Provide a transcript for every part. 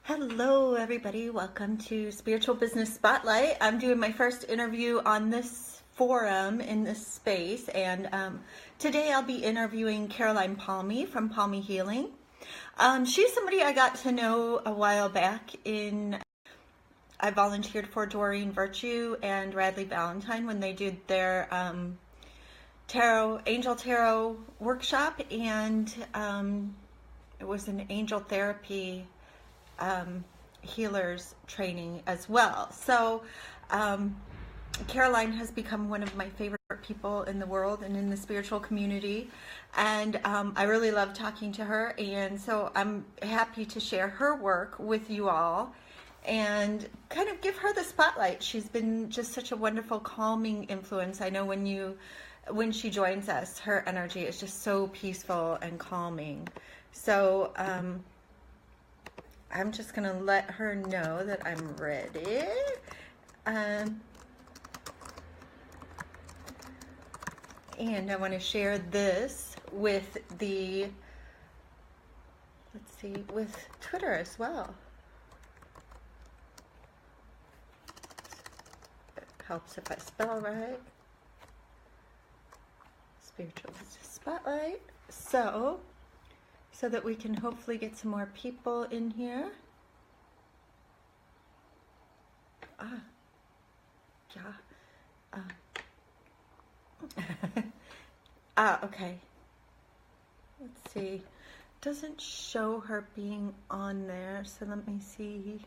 Hello, everybody. Welcome to Spiritual Business Spotlight. I'm doing my first interview on this forum in this space, and today I'll be interviewing Caroline Palmy from Palmy Healing. She's somebody I got to know a while back I volunteered for Doreen Virtue and Radley Valentine when they did their angel tarot workshop, and it was an angel therapy healers training as well. So Caroline has become one of my favorite people in the world and in the spiritual community, and I really love talking to her, and so I'm happy to share her work with you all and kind of give her the spotlight. She's been just such a wonderful calming influence. I know when she joins us, her energy is just so peaceful and calming. So I'm just going to let her know that I'm ready. And I want to share this with with Twitter as well. It helps if I spell right. Spiritual Business Spotlight. So that we can hopefully get some more people in here. Okay. Let's see. Doesn't show her being on there, so let me see.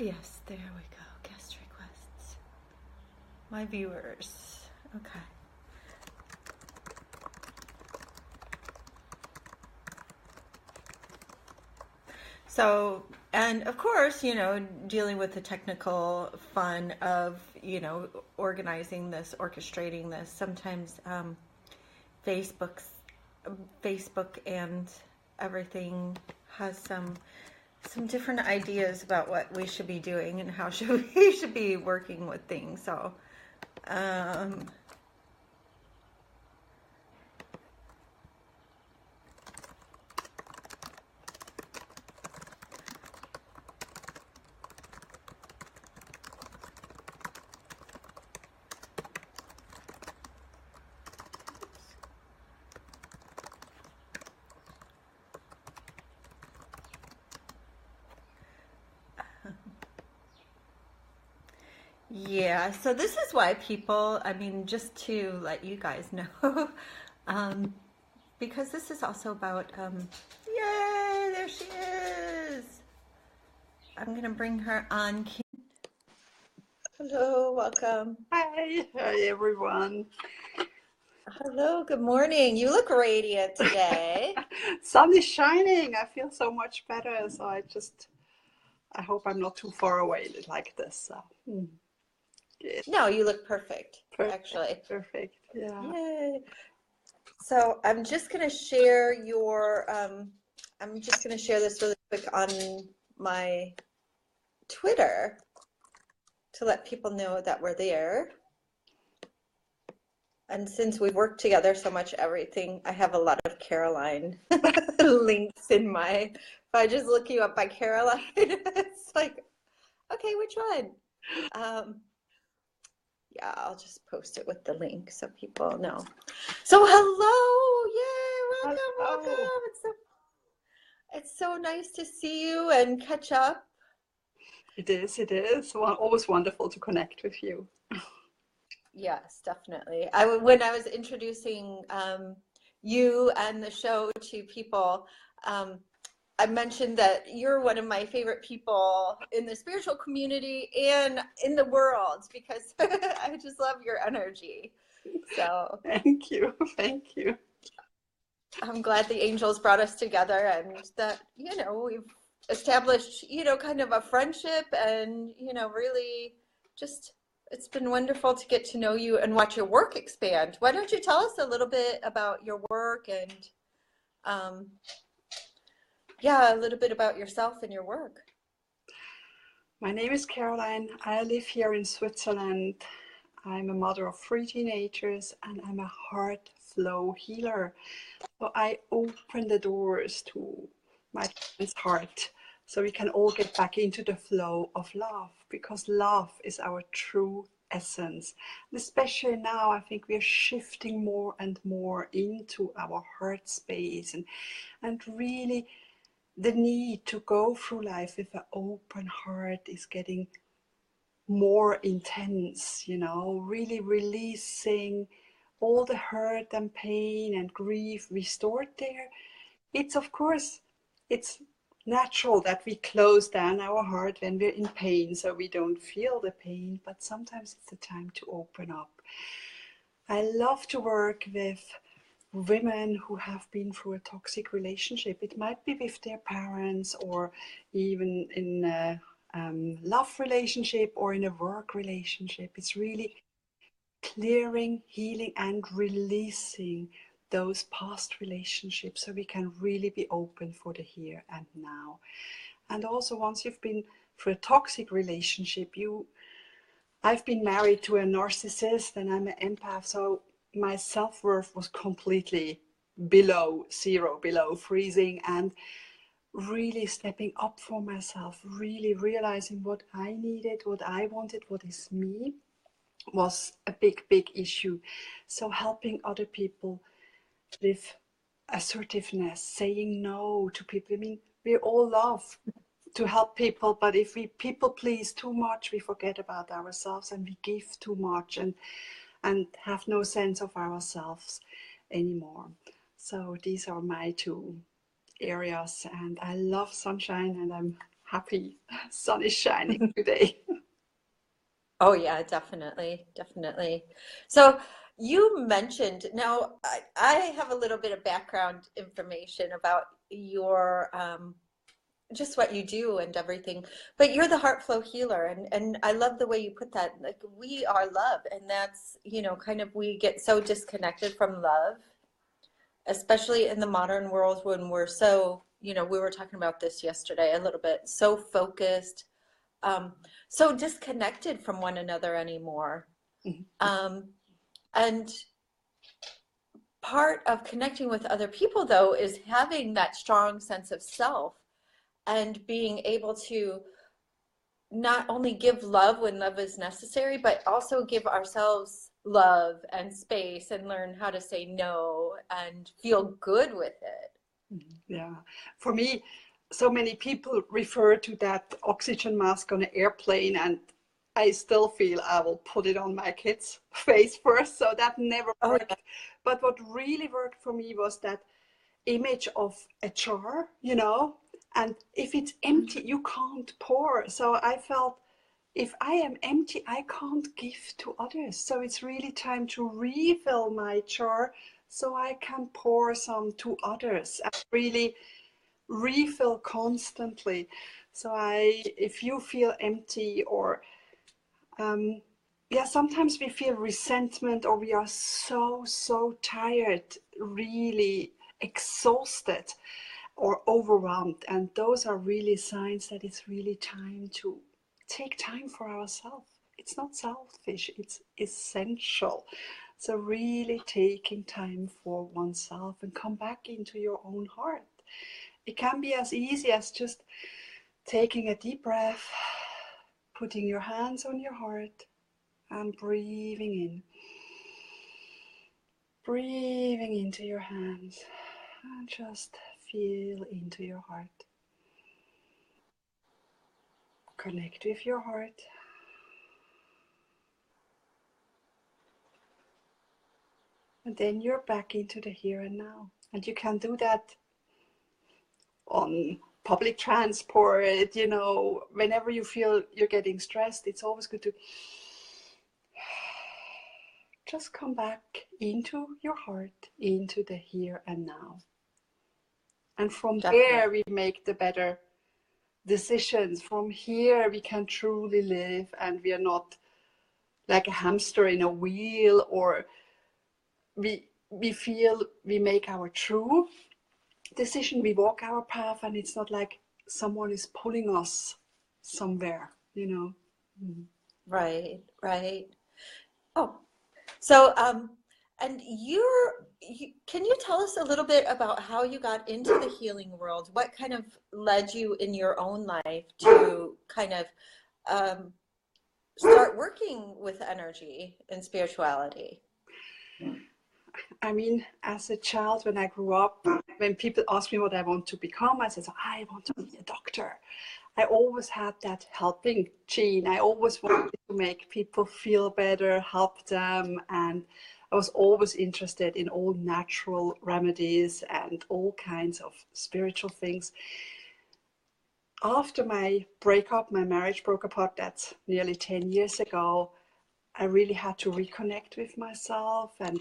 Yes, there we go. Guest requests. My viewers. Okay. So, and of course, dealing with the technical fun of, organizing this, orchestrating this. Sometimes Facebook and everything has some different ideas about what we should be doing and how we should be working with things. So, yeah, so this is why people, just to let you guys know, because this is also about, yay, there she is. I'm going to bring her on. Hello, welcome. Hi everyone. Hello, good morning. You look radiant today. Sun is shining. I feel so much better. So I hope I'm not too far away like this. So. No, you look perfect, actually. Perfect, yeah. Yay. So I'm just going to share this really quick on my Twitter to let people know that we're there. And since we've worked together so much, I have a lot of Caroline links if I just look you up by Caroline, it's like, okay, which one? Yeah, I'll just post it with the link so people know. So hello, yay, welcome. It's so nice to see you and catch up. It is. Always wonderful to connect with you. Yes, definitely. When I was introducing you and the show to people, I mentioned that you're one of my favorite people in the spiritual community and in the world because I just love your energy. So thank you. I'm glad the angels brought us together and that, we've established, kind of a friendship and, really just, it's been wonderful to get to know you and watch your work expand. Why don't you tell us a little bit about your work and, a little bit about yourself and your work. My name is Caroline. I live here in Switzerland. I'm a mother of 3 teenagers and I'm a heart flow healer. So I open the doors to my children's heart so we can all get back into the flow of love, because love is our true essence. And especially now, I think we are shifting more and more into our heart space, and really the need to go through life with an open heart is getting more intense, you know, really releasing all the hurt and pain and grief we stored there. It's, of course, it's natural that we close down our heart when we're in pain so we don't feel the pain, but sometimes it's the time to open up. I love to work with women who have been through a toxic relationship. It might be with their parents, or even in a love relationship, or in a work relationship. It's really clearing, healing, and releasing those past relationships so we can really be open for the here and now. And also, once you've been through a toxic relationship, I've been married to a narcissist and I'm an empath, so my self-worth was completely below zero, below freezing, and really stepping up for myself, really realizing what I needed, what I wanted, what is me, was a big, big issue. So helping other people with assertiveness, saying no to people. I mean, we all love to help people, but if we people please too much, we forget about ourselves, and we give too much and have no sense of ourselves anymore. So these are my two areas, and I love sunshine, and I'm happy sun is shining today. Oh yeah, definitely, definitely. So you mentioned, now I have a little bit of background information about your just what you do and everything, but you're the heart flow healer, and I love the way you put that. Like, we are love, and that's, you know, kind of, we get so disconnected from love, especially in the modern world when we're so, you know, we were talking about this yesterday a little bit, so focused, so disconnected from one another anymore. And part of connecting with other people, though, is having that strong sense of self and being able to not only give love when love is necessary, but also give ourselves love and space, and learn how to say no and feel good with it. Yeah, for me, so many people refer to that oxygen mask on an airplane, and I still feel I will put it on my kid's face first, so that never worked. But what really worked for me was that image of a jar, you know, and if it's empty, you can't pour. So I felt, if I am empty, I can't give to others. So it's really time to refill my jar so I can pour some to others and really refill constantly. So if you feel empty, or yeah, sometimes we feel resentment, or we are so tired, really exhausted or overwhelmed, and those are really signs that it's really time to take time for ourselves. It's not selfish, it's essential. So really taking time for oneself and come back into your own heart. It can be as easy as just taking a deep breath, putting your hands on your heart, and breathing in. Breathing into your hands, and just feel into your heart. Connect with your heart. And then you're back into the here and now. And you can do that on public transport, you know, whenever you feel you're getting stressed, it's always good to just come back into your heart, into the here and now. And from there, we make the better decisions. From here, we can truly live, and we are not like a hamster in a wheel, or we feel we make our true decision, we walk our path, and it's not like someone is pulling us somewhere, you know. Right, right. Oh, so And can you tell us a little bit about how you got into the healing world? What kind of led you in your own life to kind of um, start working with energy and spirituality? I mean, as a child, when I grew up, when people ask me what I want to become, I said, I want to be a doctor. I always had that helping gene. I always wanted to make people feel better, help them. And I was always interested in all natural remedies and all kinds of spiritual things. After my breakup, my marriage broke apart, that's nearly 10 years ago, I really had to reconnect with myself and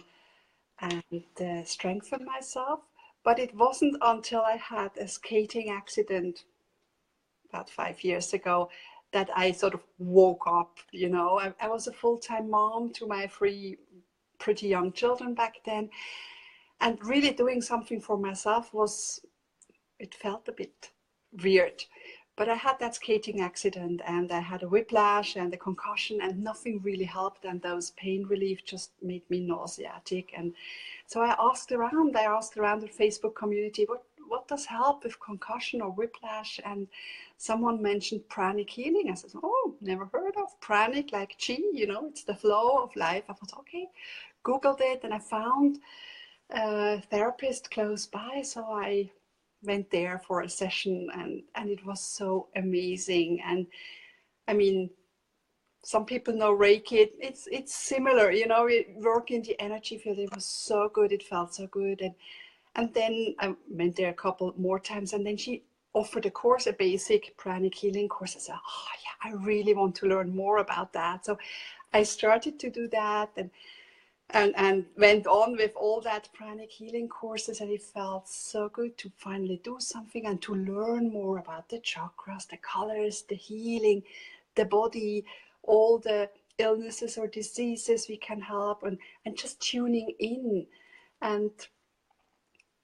strengthen myself. But it wasn't until I had a skating accident about 5 years ago that I sort of woke up. You know, I was a full-time mom to my three pretty young children back then, and really doing something for myself it felt a bit weird. But I had that skating accident and I had a whiplash and a concussion and nothing really helped, and those pain relief just made me nauseatic. And so I asked around the Facebook community, what does help with concussion or whiplash? And someone mentioned pranic healing. I said, oh, never heard of pranic, like chi, you know, it's the flow of life. I thought, okay, Googled it and I found a therapist close by. So I went there for a session and it was so amazing. And I mean, some people know Reiki. It's similar, you know, we work in the energy field. It was so good. It felt so good. And then I went there a couple more times, and then she offered a course, a basic pranic healing course. I said, oh yeah, I really want to learn more about that. So I started to do that and went on with all that pranic healing courses, and it felt so good to finally do something and to learn more about the chakras, the colors, the healing, the body, all the illnesses or diseases we can help, and just tuning in. And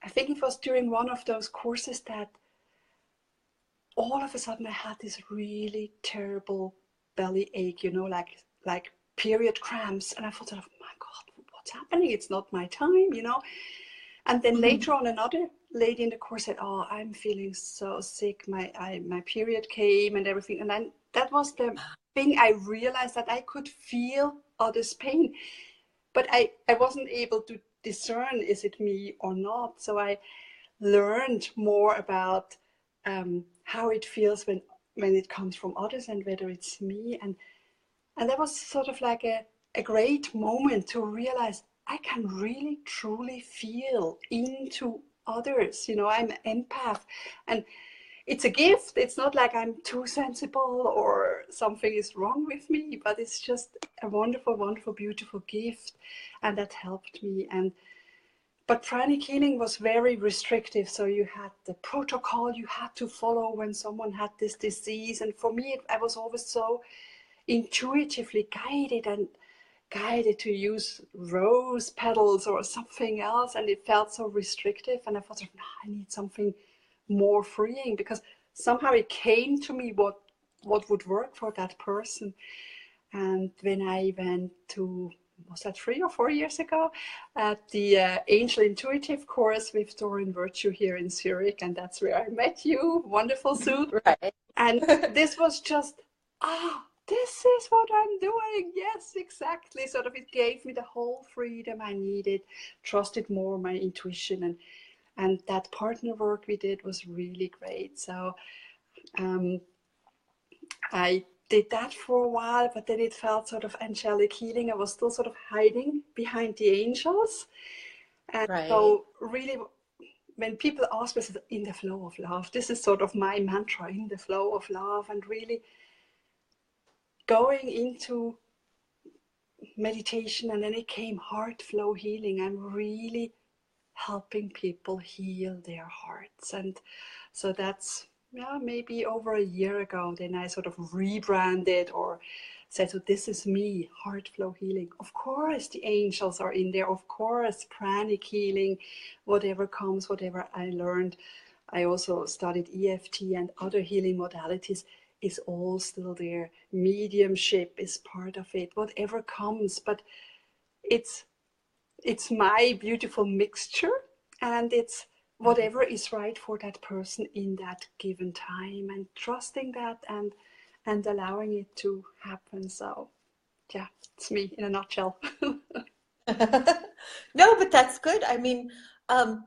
I think it was during one of those courses that all of a sudden I had this really terrible belly ache, you know, like period cramps. And I thought, oh my God, what's happening? It's not my time, you know. And then later on, another lady in the course said, oh, I'm feeling so sick. My period came and everything. And then that was the thing I realized, that I could feel others' pain, but I wasn't able to discern, is it me or not? So I learned more about how it feels when it comes from others and whether it's me. And that was sort of like a great moment to realize I can really truly feel into others. You know, I'm an empath, and it's a gift. It's not like I'm too sensible or something is wrong with me, but it's just a wonderful, wonderful, beautiful gift. And that helped me. But pranic healing was very restrictive. So you had the protocol you had to follow when someone had this disease. And for me, I was always so intuitively guided to use rose petals or something else. And it felt so restrictive. And I thought, no, I need something more freeing, because somehow it came to me what would work for that person. And when I went to, was that 3 or 4 years ago, at the Angel Intuitive course with Doreen Virtue here in Zurich, and that's where I met you. Wonderful, Sue. Right. And this was just, this is what I'm doing. Yes, exactly. Sort of, it gave me the whole freedom I needed, trusted more my intuition, and that partner work we did was really great. So I did that for a while, but then it felt sort of angelic healing. I was still sort of hiding behind the angels. And Right. so really, when people ask me, in the flow of love, this is sort of my mantra, in the flow of love, and really going into meditation. And then it came heart flow healing. I'm really helping people heal their hearts. And so that's, yeah, maybe over a year ago, then I sort of rebranded or said, so this is me, heart flow healing. Of course, the angels are in there. Of course, pranic healing, whatever comes, whatever I learned. I also studied EFT and other healing modalities is all still there. Mediumship is part of it, whatever comes. But it's it's my beautiful mixture, and it's whatever is right for that person in that given time, and trusting that and allowing it to happen. So yeah, it's me in a nutshell. No, but that's good. I mean, um,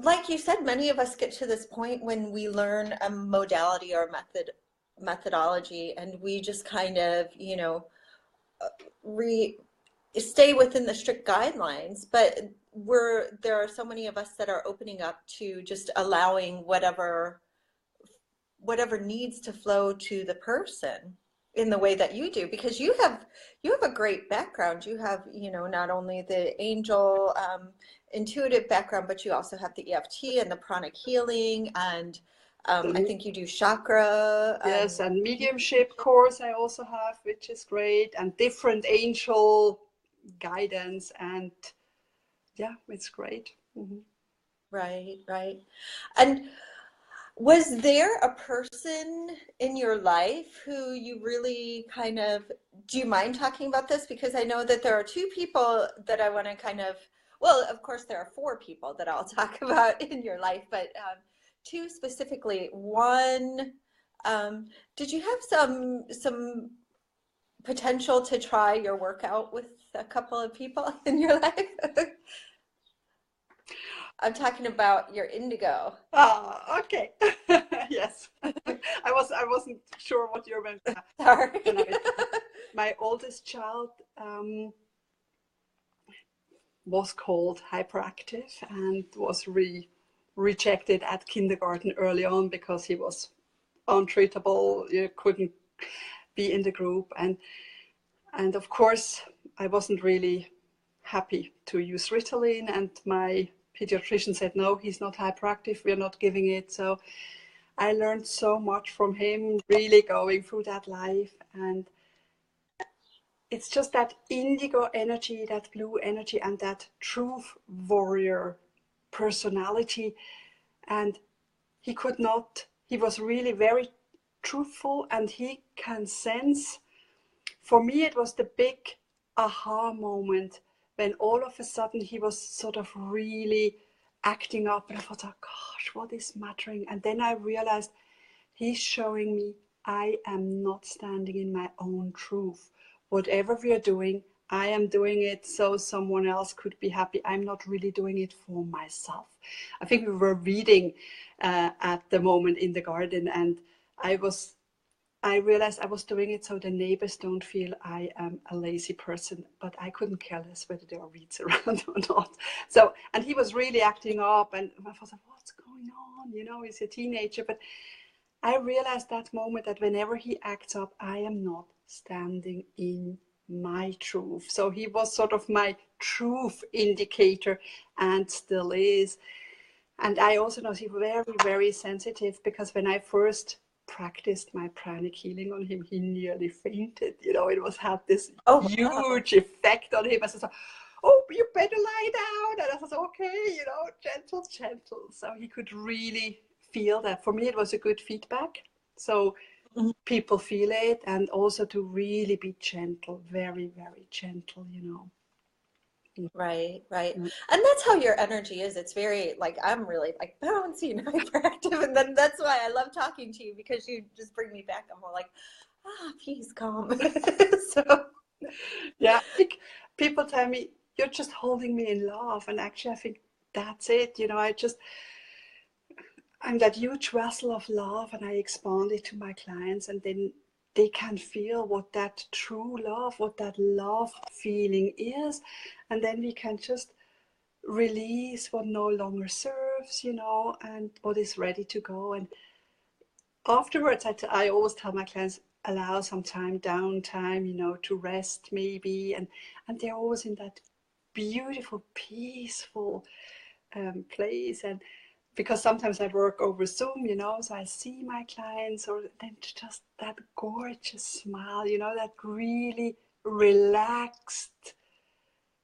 like you said, many of us get to this point when we learn a modality or methodology, and we just kind of, re stay within the strict guidelines. But there are so many of us that are opening up to just allowing whatever needs to flow to the person in the way that you do, because you have a great background. You have, not only the angel intuitive background, but you also have the EFT and the pranic healing, and I think you do chakra. Yes, and mediumship course I also have, which is great, and different angel guidance, and yeah, it's great. Right, right. And was there a person in your life who you really kind of, do you mind talking about this? Because I know that there are two people that I want to kind of, well, of course, there are four people that I'll talk about in your life, but two specifically. One, did you have some potential to try your workout with a couple of people in your life? I'm talking about your indigo. Ah, okay. Yes. I wasn't sure what you meant. Sorry. My oldest child was called hyperactive and was rejected at kindergarten early on because he was untreatable. You couldn't be in the group, and of course I wasn't really happy to use Ritalin, and my pediatrician said, no, he's not hyperactive, we're not giving it. So I learned so much from him, really going through that life. And it's just that indigo energy, that blue energy, and that truth warrior personality. And he was really very truthful, and he can sense. For me, it was the big aha moment when all of a sudden he was sort of really acting up, and I thought, oh gosh, what is mattering? And then I realized he's showing me I am not standing in my own truth. Whatever we are doing, I am doing it so someone else could be happy. I'm not really doing it for myself. I think we were reading at the moment in the garden, and I realized I was doing it so the neighbors don't feel I am a lazy person, but I couldn't care less whether there are weeds around or not. So, and he was really acting up, and I thought, what's going on? He's a teenager. But I realized that moment that whenever he acts up, I am not standing in my truth. So he was sort of my truth indicator, and still is. And I also know he's very, very sensitive, because when I first practiced my pranic healing on him, he nearly fainted. It had this huge effect on him. I said, oh, you better lie down. And I said, okay, gentle, gentle. So he could really feel that. For me, it was a good feedback. So people feel it, and also to really be gentle, very, very gentle. Right, right. And that's how your energy is. It's very like, I'm really like bouncy and hyperactive. And then that's why I love talking to you, because you just bring me back. I'm more like, peace, calm. So yeah, I think people tell me, you're just holding me in love. And actually, I think that's it. I'm that huge vessel of love, and I expand it to my clients, and then they can feel what that true love, what that love feeling is. And then we can just release what no longer serves, and what is ready to go. And afterwards, I always tell my clients, allow some downtime, to rest maybe. And they're always in that beautiful, peaceful place. And because sometimes I work over Zoom, so I see my clients, or then just that gorgeous smile, that really relaxed,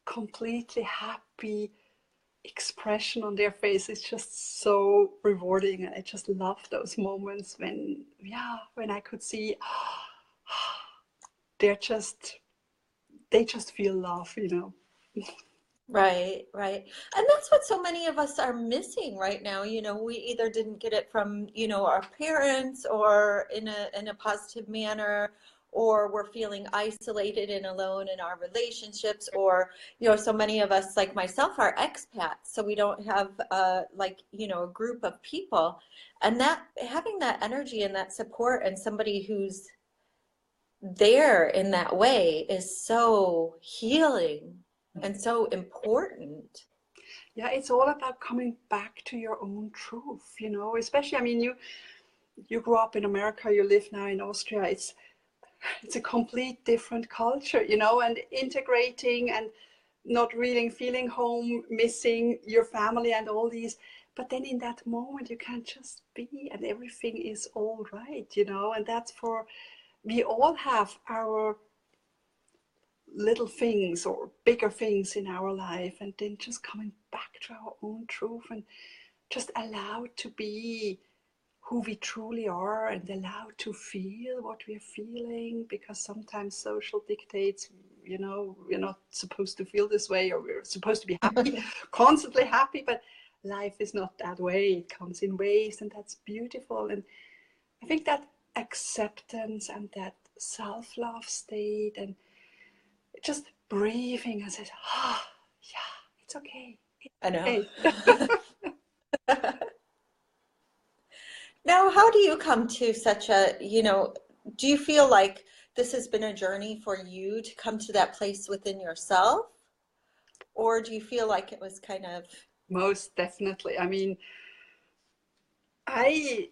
completely happy expression on their face is just so rewarding. And I just love those moments when I could see they just feel love. Right, right. And that's what so many of us are missing right now. You know, we either didn't get it from, you know, our parents or in a positive manner, or we're feeling isolated and alone in our relationships, or, you know, so many of us, like myself, are expats, so we don't have like, you know, a group of people. And that having that energy and that support and somebody who's there in that way is so healing and so important. Yeah, it's all about coming back to your own truth, you know, especially, I mean, you grew up in America, you live now in Austria. It's a complete different culture, you know, and integrating and not really feeling home, missing your family and all these. But then in that moment, you can just be, and everything is all right, you know, and that's for, we all have our little things or bigger things in our life, and then just coming back to our own truth and just allowed to be who we truly are and allowed to feel what we're feeling, because sometimes social dictates, you know, we're not supposed to feel this way, or we're supposed to be happy, constantly happy, but life is not that way. It comes in waves, and that's beautiful. And I think that acceptance and that self-love state and just breathing and says, ah, oh, yeah, it's okay. I know. Okay. Now, how do you come to such a, you know, do you feel like this has been a journey for you to come to that place within yourself? Or do you feel like it was kind of, Most definitely. I mean, I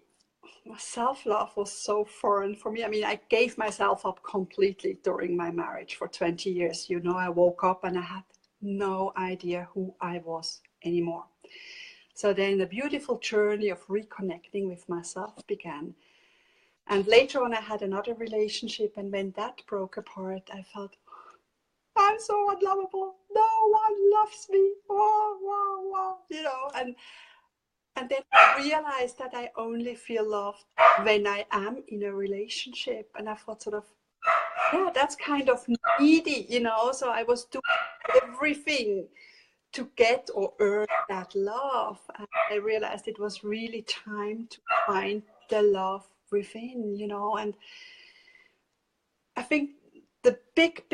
self-love was so foreign for me. I mean, I gave myself up completely during my marriage for 20 years. You know, I woke up and I had no idea who I was anymore. So then the beautiful journey of reconnecting with myself began. And later on, I had another relationship. And when that broke apart, I felt, I'm so unlovable. No one loves me. Oh, wow, wow. You know, and then I realized that I only feel loved when I am in a relationship. And I thought sort of, yeah, that's kind of needy, you know. So I was doing everything to get or earn that love. And I realized it was really time to find the love within, you know. And I think the big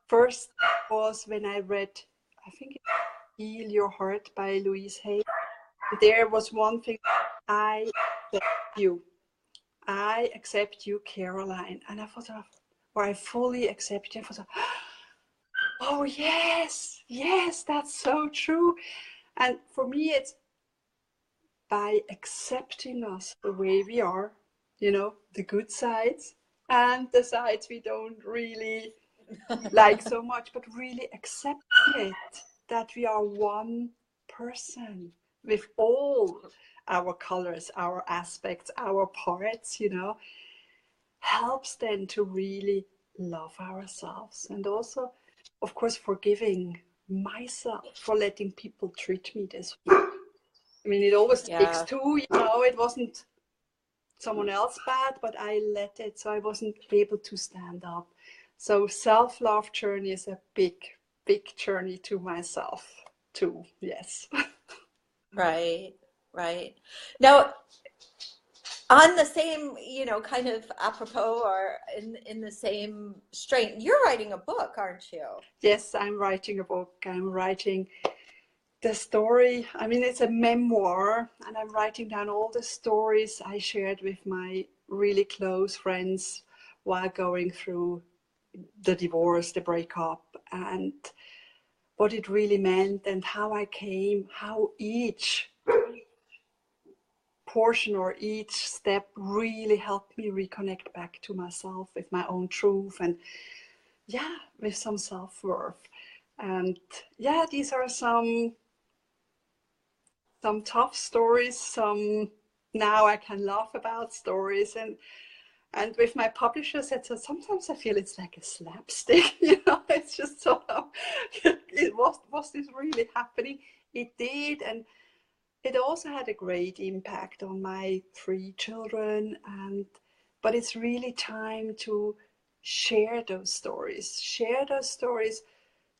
first was when I read, I think it's Heal Your Heart by Louise Hay. There was one thing, I accept you. I accept you, Caroline. And I thought of, or I fully accept you. I thought, oh yes, yes, that's so true. And for me, it's by accepting us the way we are, you know, the good sides and the sides we don't really like so much, but really accepting it, that we are one person with all our colors, our aspects, our parts, you know, helps then to really love ourselves. And also, of course, forgiving myself for letting people treat me this way. I mean, it always takes yeah, two, you know, it wasn't someone else bad, but I let it, so I wasn't able to stand up. So self-love journey is a big journey to myself too. Yes. right, right. Now, on the same, you know, kind of apropos or in the same strain, you're writing a book, aren't you? Yes, I'm writing a book. I'm writing the story. I mean, it's a memoir, and I'm writing down all the stories I shared with my really close friends while going through the divorce, the breakup, and what it really meant, and how I came, how each portion or each step really helped me reconnect back to myself with my own truth, and yeah, with some self-worth. And yeah, these are some tough stories, some now I can laugh about stories. And with my publishers, it's sometimes I feel it's like a slapstick, you know, it's just sort of, was this really happening? It did. And it also had a great impact on my 3 children. But it's really time to share those stories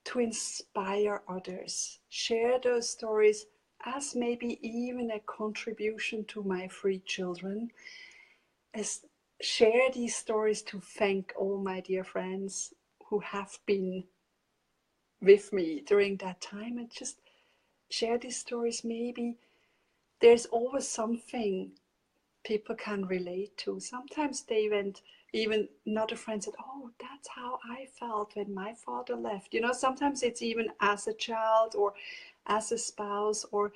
to inspire others. Share those stories as maybe even a contribution to my free children. As share these stories to thank all my dear friends who have been with me during that time, and just share these stories. Maybe there's always something people can relate to. Sometimes they went, even another friend said, oh, that's how I felt when my father left. You know, sometimes it's even as a child or as a spouse, or,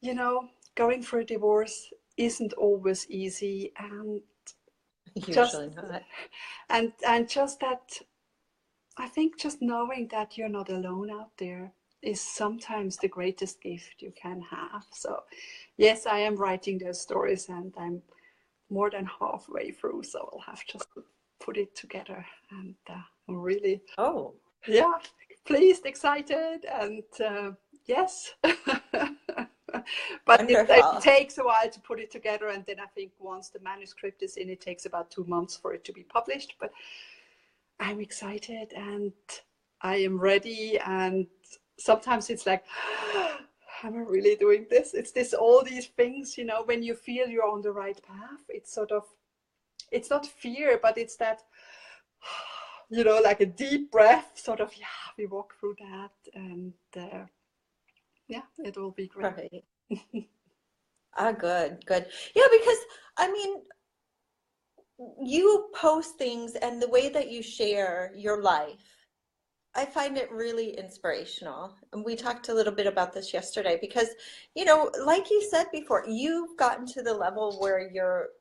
you know, going through a divorce isn't always easy. And just, Usually not. and just that, I think just knowing that you're not alone out there is sometimes the greatest gift you can have. So yes, I am writing those stories, and I'm more than halfway through, so I'll have just to put it together. And I'm really, yeah, pleased, excited, and yes. But it takes a while to put it together, and then I think once the manuscript is in, it takes about 2 months for it to be published. But I'm excited and I am ready, and sometimes it's like, am I really doing this? It's this, all these things, you know, when you feel you're on the right path, it's sort of, it's not fear, but it's that, you know, like a deep breath, sort of, yeah, we walk through that, and yeah, it will be great. Right. Good. Yeah, because I mean, you post things and the way that you share your life, I find it really inspirational. And we talked a little bit about this yesterday because, you know, like you said before, you've gotten to the level where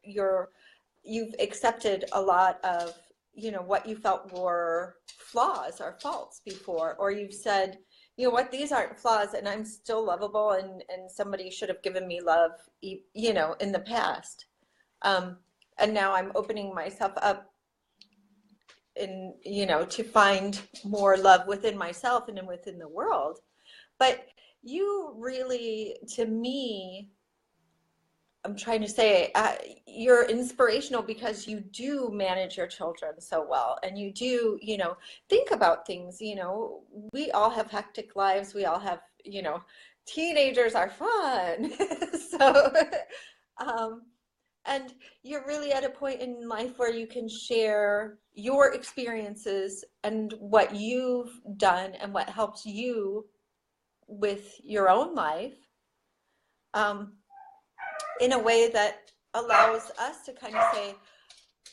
you've accepted a lot of, you know, what you felt were flaws or faults before, or you've said, you know what, these aren't flaws and I'm still lovable, and somebody should have given me love, you know, in the past. And now I'm opening myself up in, you know, to find more love within myself and within the world. But you really, to me, I'm trying to say, you're inspirational because you do manage your children so well, and you do, you know, think about things. You know, we all have hectic lives. We all have, you know, teenagers are fun. So, and you're really at a point in life where you can share your experiences and what you've done and what helps you with your own life. In a way that allows us to kind of say,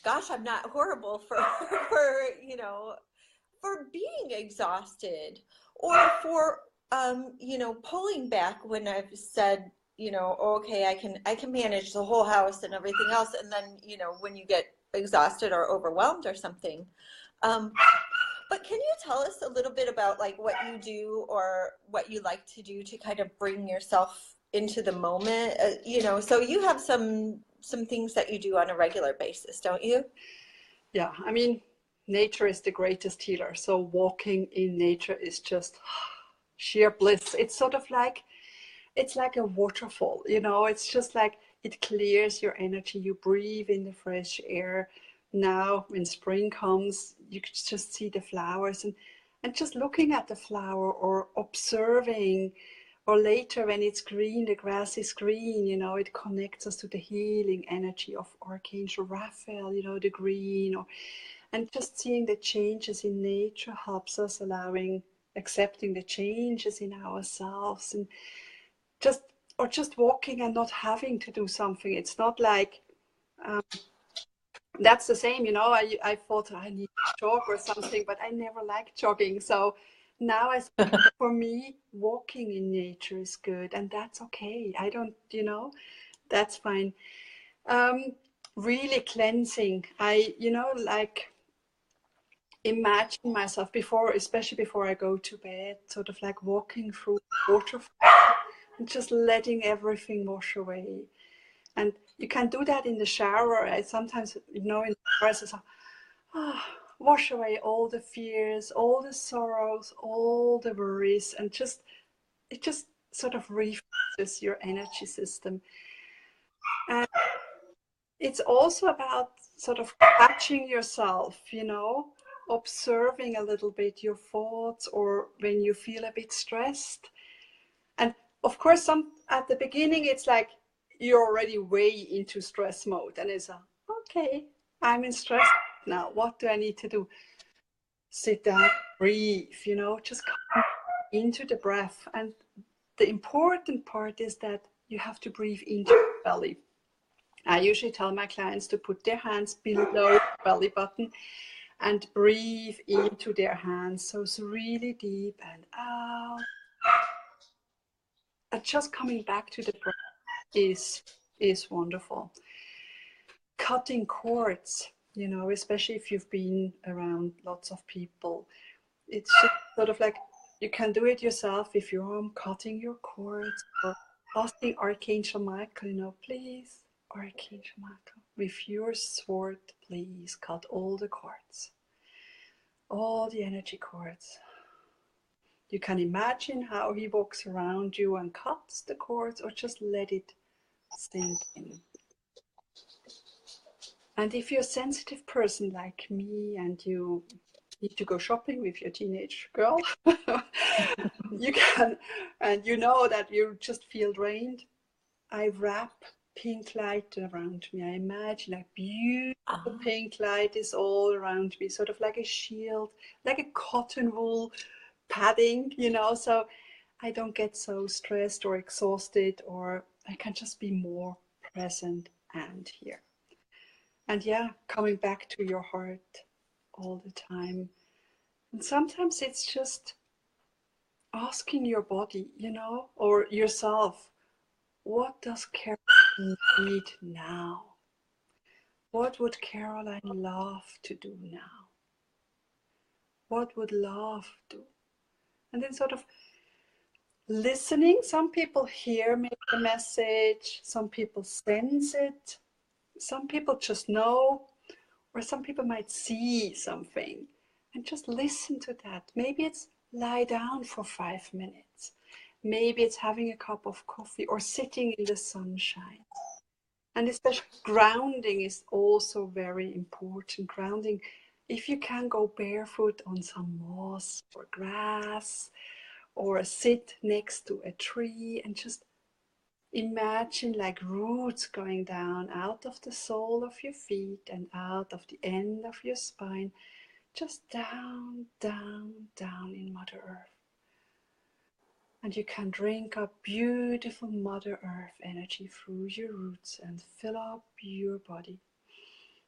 gosh, I'm not horrible for you know, for being exhausted, or for you know, pulling back when I've said, you know, okay, I can manage the whole house and everything else, and then, you know, when you get exhausted or overwhelmed or something. But can you tell us a little bit about like what you do or what you like to do to kind of bring yourself into the moment? You know, so you have some things that you do on a regular basis, don't you? Yeah, I mean, nature is the greatest healer. So walking in nature is just sheer bliss. It's sort of like, it's like a waterfall, you know, it's just like it clears your energy. You breathe in the fresh air. Now, when spring comes, you can just see the flowers, and just looking at the flower or observing, or later when it's green, the grass is green, you know, it connects us to the healing energy of Archangel Raphael, you know, the green, or, and just seeing the changes in nature helps us accepting the changes in ourselves, and just walking and not having to do something. It's not like that's the same, you know. I thought I need to jog or something, but I never liked jogging. So now for me, walking in nature is good, and that's okay. I don't, you know, that's fine. Really cleansing. You know, like imagine myself before, especially before I go to bed, sort of like walking through waterfall and just letting everything wash away. And you can do that in the shower. I sometimes, you know, in the shower, it's like, wash away all the fears, all the sorrows, all the worries, and it just sort of refreshes your energy system. And it's also about sort of catching yourself, you know, observing a little bit your thoughts, or when you feel a bit stressed. And of course, at the beginning, it's like you're already way into stress mode, and it's okay, I'm in stress now. What do I need to do? Sit down, breathe, just come into the breath. And the important part is that you have to breathe into your belly. I usually tell my clients to put their hands below the belly button and breathe into their hands. So it's really deep and out. And just coming back to the breath is wonderful. Cutting cords, especially if you've been around lots of people, it's just sort of like you can do it yourself if you're cutting your cords, or asking Archangel Michael, please, Archangel Michael, with your sword, please cut all the cords, all the energy cords. You can imagine how he walks around you and cuts the cords, or just let it sink in. And if you're a sensitive person like me and you need to go shopping with your teenage girl, you can, and you know that you just feel drained, I wrap pink light around me. I imagine a beautiful pink light is all around me, sort of like a shield, like a cotton wool padding, so I don't get so stressed or exhausted, or I can just be more present and here. And coming back to your heart all the time. And sometimes it's just asking your body, or yourself, what does Caroline need now? What would Caroline love to do now? What would love do? And then sort of listening. Some people hear maybe the message, some people sense it, some people just know, or some people might see something, and just listen to that. Maybe it's lie down for 5 minutes. Maybe it's having a cup of coffee or sitting in the sunshine. And especially grounding is also very important. Grounding, if you can go barefoot on some moss or grass, or sit next to a tree and just imagine like roots going down out of the sole of your feet and out of the end of your spine, just down, down, down in Mother Earth. And you can drink up beautiful Mother Earth energy through your roots and fill up your body.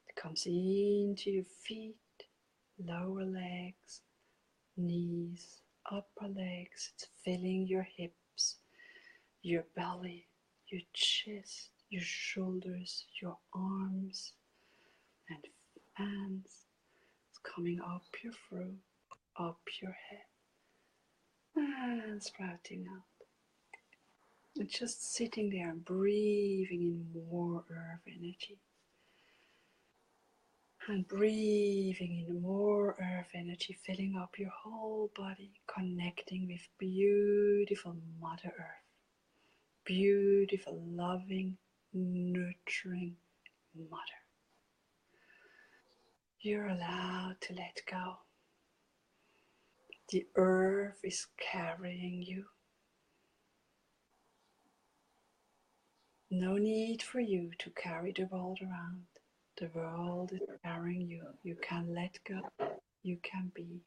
It comes into your feet, lower legs, knees, upper legs. It's filling your hips, your belly, your chest, your shoulders, your arms and hands. It's coming up your throat, up your head, and sprouting out. And just sitting there and breathing in more earth energy. And breathing in more earth energy, filling up your whole body, connecting with beautiful Mother Earth. Beautiful, loving, nurturing Mother. You're allowed to let go. The earth is carrying you. No need for you to carry the world around. The world is carrying you. You can let go. You can be.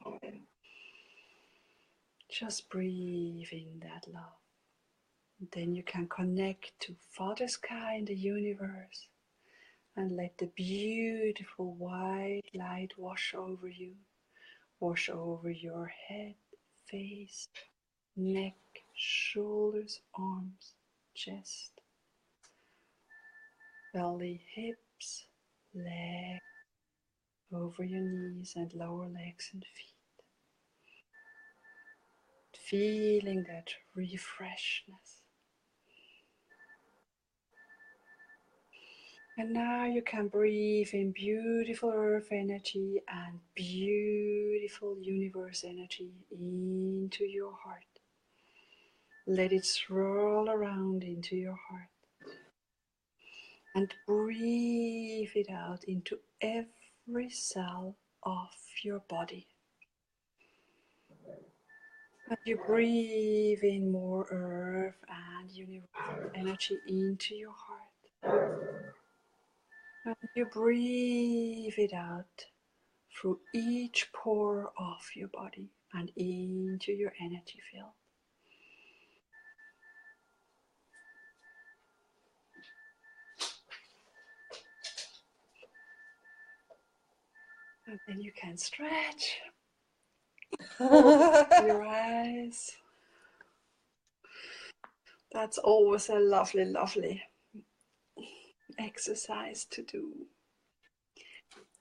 Just breathe in that love. Then you can connect to Father Sky and the universe and let the beautiful white light wash over you. Wash over your head, face, neck, shoulders, arms, chest, belly, hips, legs, over your knees and lower legs and feet. Feeling that refreshness. And now you can breathe in beautiful earth energy and beautiful universe energy into your heart. Let it swirl around into your heart. And breathe it out into every cell of your body. And you breathe in more earth and universal energy into your heart. And you breathe it out through each pore of your body and into your energy field. And then you can stretch. Open your eyes. That's always a lovely, lovely exercise to do.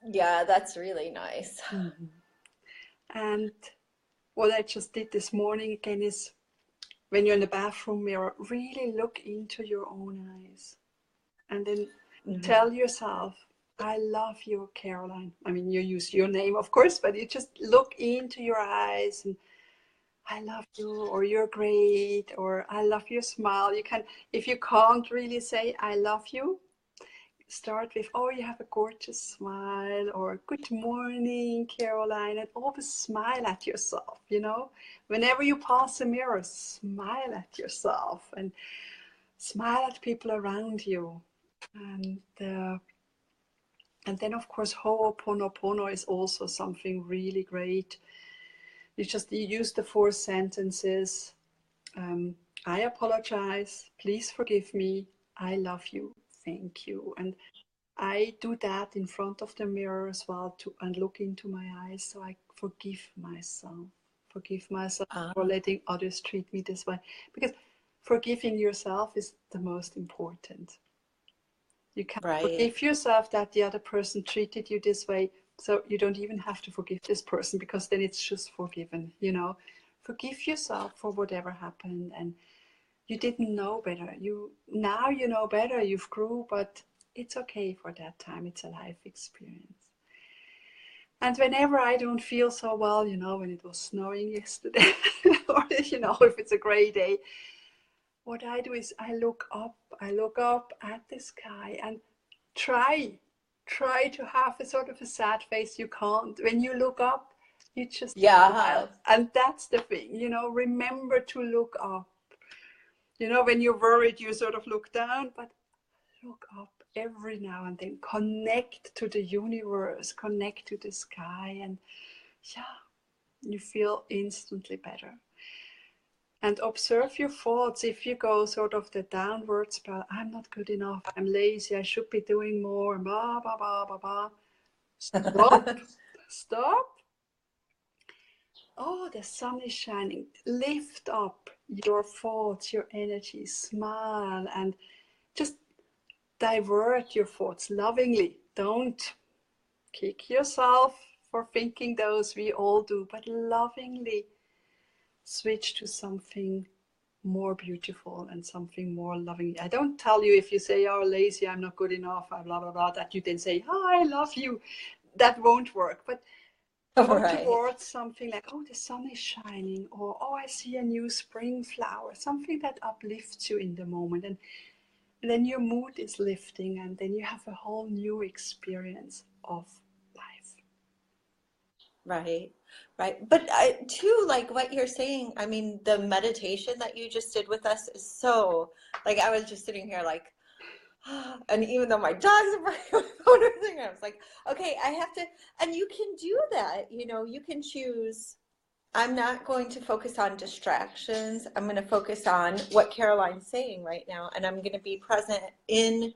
Yeah, that's really nice. Mm-hmm. And what I just did this morning again is, when you're in the bathroom mirror, really look into your own eyes. And then tell yourself, I love you, Caroline. I mean, you use your name, of course, but you just look into your eyes and I love you, or you're great, or I love your smile. You can, if you can't really say I love you, start with, oh, you have a gorgeous smile, or good morning, Caroline, and always smile at yourself, you know. Whenever you pass a mirror, smile at yourself and smile at people around you. And then, of course, Ho'oponopono is also something really great. You use the 4 sentences. I apologize. Please forgive me. I love you. Thank you. And I do that in front of the mirror as well, and look into my eyes. So I forgive myself. Forgive myself for letting others treat me this way. Because forgiving yourself is the most important. You can forgive yourself that the other person treated you this way, so you don't even have to forgive this person, because then it's just forgiven, you know. Forgive yourself for whatever happened, and you didn't know better. Now you know better, you've grew, but it's okay for that time. It's a life experience. And whenever I don't feel so well, you know, when it was snowing yesterday, or, you know, if it's a gray day, what I do is I look up at the sky and try to have a sort of a sad face. You can't. When you look up, you just smile. And that's the thing, you know, remember to look up. You know, when you're worried, you sort of look down, but look up every now and then. Connect to the universe, connect to the sky, and you feel instantly better. And observe your thoughts. If you go sort of the downward spiral, I'm not good enough, I'm lazy, I should be doing more, blah, blah, blah, blah, blah. Stop. Oh, the sun is shining. Lift up your thoughts, your energy, smile, and just divert your thoughts lovingly. Don't kick yourself for thinking those, we all do, but lovingly switch to something more beautiful and something more loving. I don't tell you, if you say, oh, lazy, I'm not good enough, blah, blah, blah, that you then say, oh, I love you. That won't work. But go towards something like, oh, the sun is shining, or, oh, I see a new spring flower, something that uplifts you in the moment. And then your mood is lifting, and then you have a whole new experience of life. Right. But too, like what you're saying, I mean, the meditation that you just did with us is so, like, I was just sitting here like, and even though my dogs are my phone or thing, I was like, okay, I have to, and you can do that, you know, you can choose, I'm not going to focus on distractions. I'm going to focus on what Caroline's saying right now, and I'm going to be present in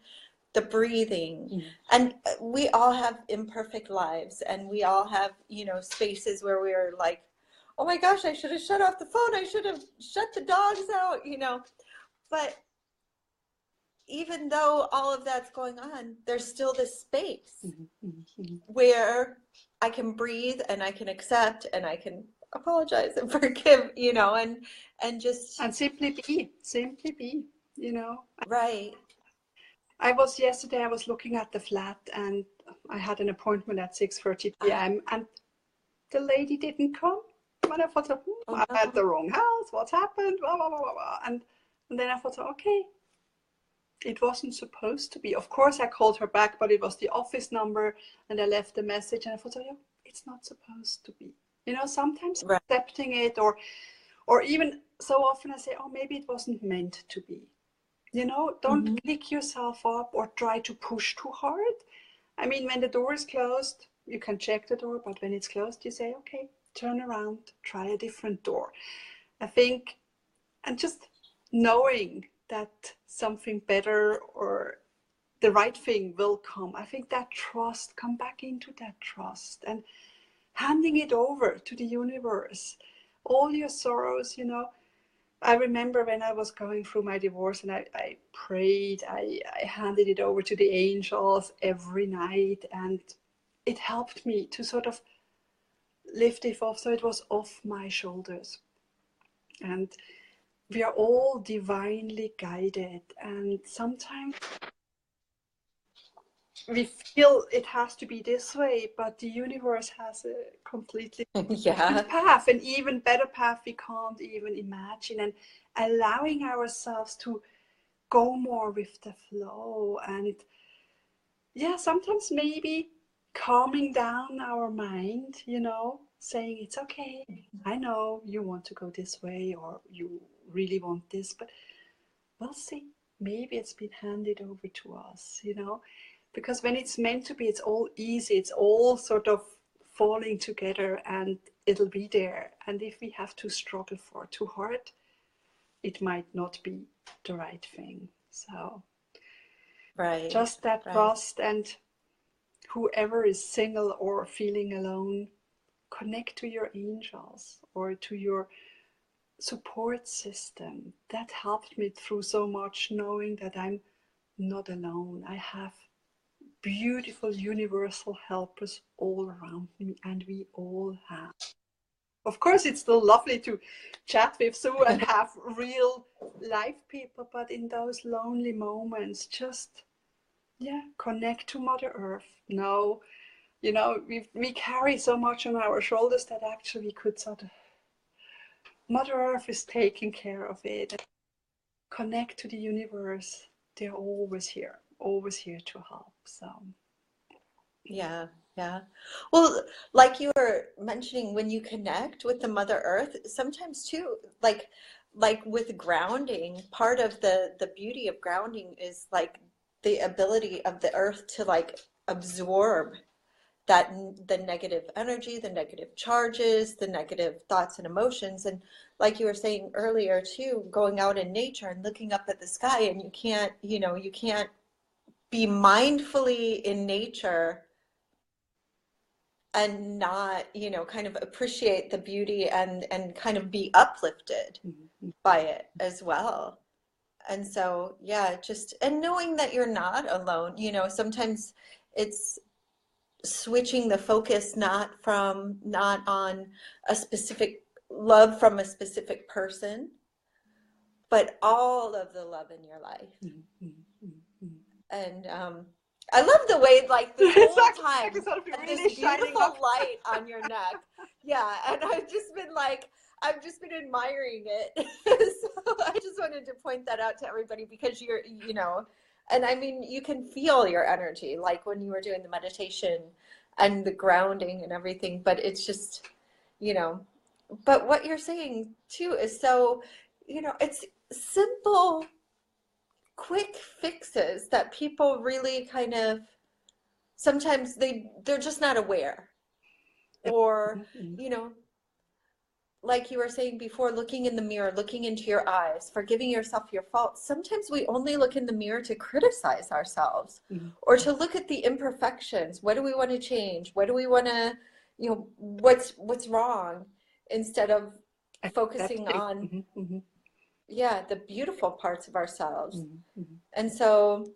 the breathing. And we all have imperfect lives, and we all have, you know, spaces where we're like, oh my gosh, I should have shut off the phone, I should have shut the dogs out, you know. But even though all of that's going on, there's still this space where I can breathe, and I can accept, and I can apologize and forgive, you know, and just simply be, you know. Right. Yesterday I was looking at the flat, and I had an appointment at 6:30 p.m. and the lady didn't come. And I thought, I had the wrong house, what's happened, blah, blah, blah, blah, blah. And then I thought, okay, it wasn't supposed to be. Of course I called her back, but it was the office number, and I left the message, and I thought, oh, it's not supposed to be. You know, sometimes Right. accepting it, or even so often I say, oh, maybe it wasn't meant to be. You know, don't pick yourself up or try to push too hard. I mean, when the door is closed, you can check the door, but when it's closed, you say, okay, turn around, try a different door. I think, and just knowing that something better or the right thing will come. I think that trust, come back into that trust and handing it over to the universe. All your sorrows, you know. I remember when I was going through my divorce and I prayed, I handed it over to the angels every night, and it helped me to sort of lift it off. So it was off my shoulders. And we are all divinely guided, and sometimes we feel it has to be this way, but the universe has a completely Yeah. different path, an even better path we can't even imagine. And allowing ourselves to go more with the flow, and yeah, sometimes maybe calming down our mind, you know, saying it's okay, I know you want to go this way or you really want this, but we'll see. Maybe it's been handed over to us, you know, because when it's meant to be, it's all easy, it's all sort of falling together and it'll be there. And if we have to struggle for too hard, it might not be the right thing. So Right. just that Right. trust, and whoever is single or feeling alone, connect to your angels or to your support system. That helped me through so much, knowing that I'm not alone. I have beautiful universal helpers all around me, and we all have. Of course, it's still lovely to chat with Sue and have real life people, but in those lonely moments, just connect to Mother Earth. No, you know, we carry so much on our shoulders that actually we could sort of, Mother Earth is taking care of it. Connect to the universe. They're always here to help. So Yeah, yeah. Well, like you were mentioning, when you connect with the Mother Earth, sometimes too, like with grounding, part of the beauty of grounding is like the ability of the earth to like absorb that the negative energy, the negative charges, the negative thoughts and emotions. And like you were saying earlier too, going out in nature and looking up at the sky, and you can't, you can't be mindfully in nature and not, kind of appreciate the beauty and kind of be uplifted by it as well. And so, yeah, just, and knowing that you're not alone, sometimes it's switching the focus, not on a specific love from a specific person, but all of the love in your life. And I love the way, like, this whole time, it's sort of and really this shining beautiful up. light on your neck. Yeah, and I've just been admiring it. So I just wanted to point that out to everybody, because you're, and I mean, you can feel your energy, like when you were doing the meditation and the grounding and everything, but it's just, but what you're saying too is so, it's simple, quick fixes that people really kind of, sometimes they're just not aware, or like you were saying before, looking in the mirror, looking into your eyes, forgiving yourself your faults. Sometimes we only look in the mirror to criticize ourselves, or to look at the imperfections. What do we want to change? What do we want to, what's wrong, instead of focusing on the beautiful parts of ourselves. And so,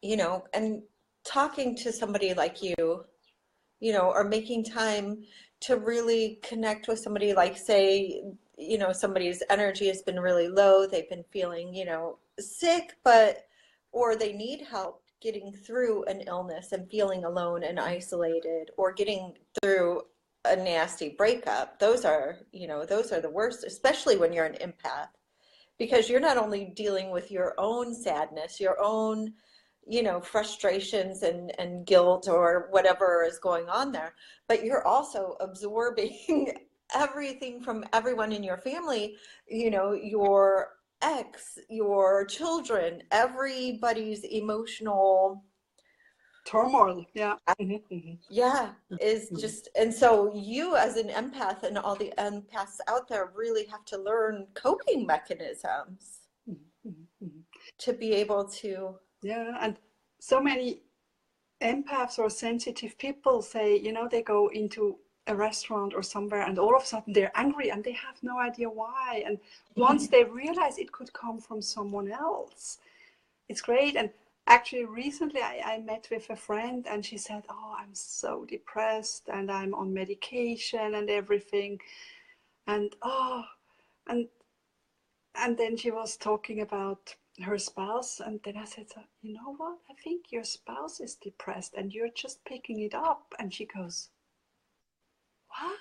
and talking to somebody like you, or making time to really connect with somebody, like, say, somebody's energy has been really low, they've been feeling, sick, or they need help getting through an illness and feeling alone and isolated, or getting through a nasty breakup. Those are the worst, especially when you're an empath, because you're not only dealing with your own sadness, your own frustrations and guilt or whatever is going on there, but you're also absorbing everything from everyone in your family, your ex, your children, everybody's emotional turmoil. Yeah. yeah, is just, and so you as an empath and all the empaths out there really have to learn coping mechanisms to be able to. Yeah, and so many empaths or sensitive people say, they go into a restaurant or somewhere and all of a sudden they're angry and they have no idea why. And once they realize it could come from someone else, it's great. And actually recently I met with a friend and she said, oh, I'm so depressed and I'm on medication and everything. And and and then she was talking about her spouse, and then I said, so, you know what? I think your spouse is depressed and you're just picking it up. And she goes,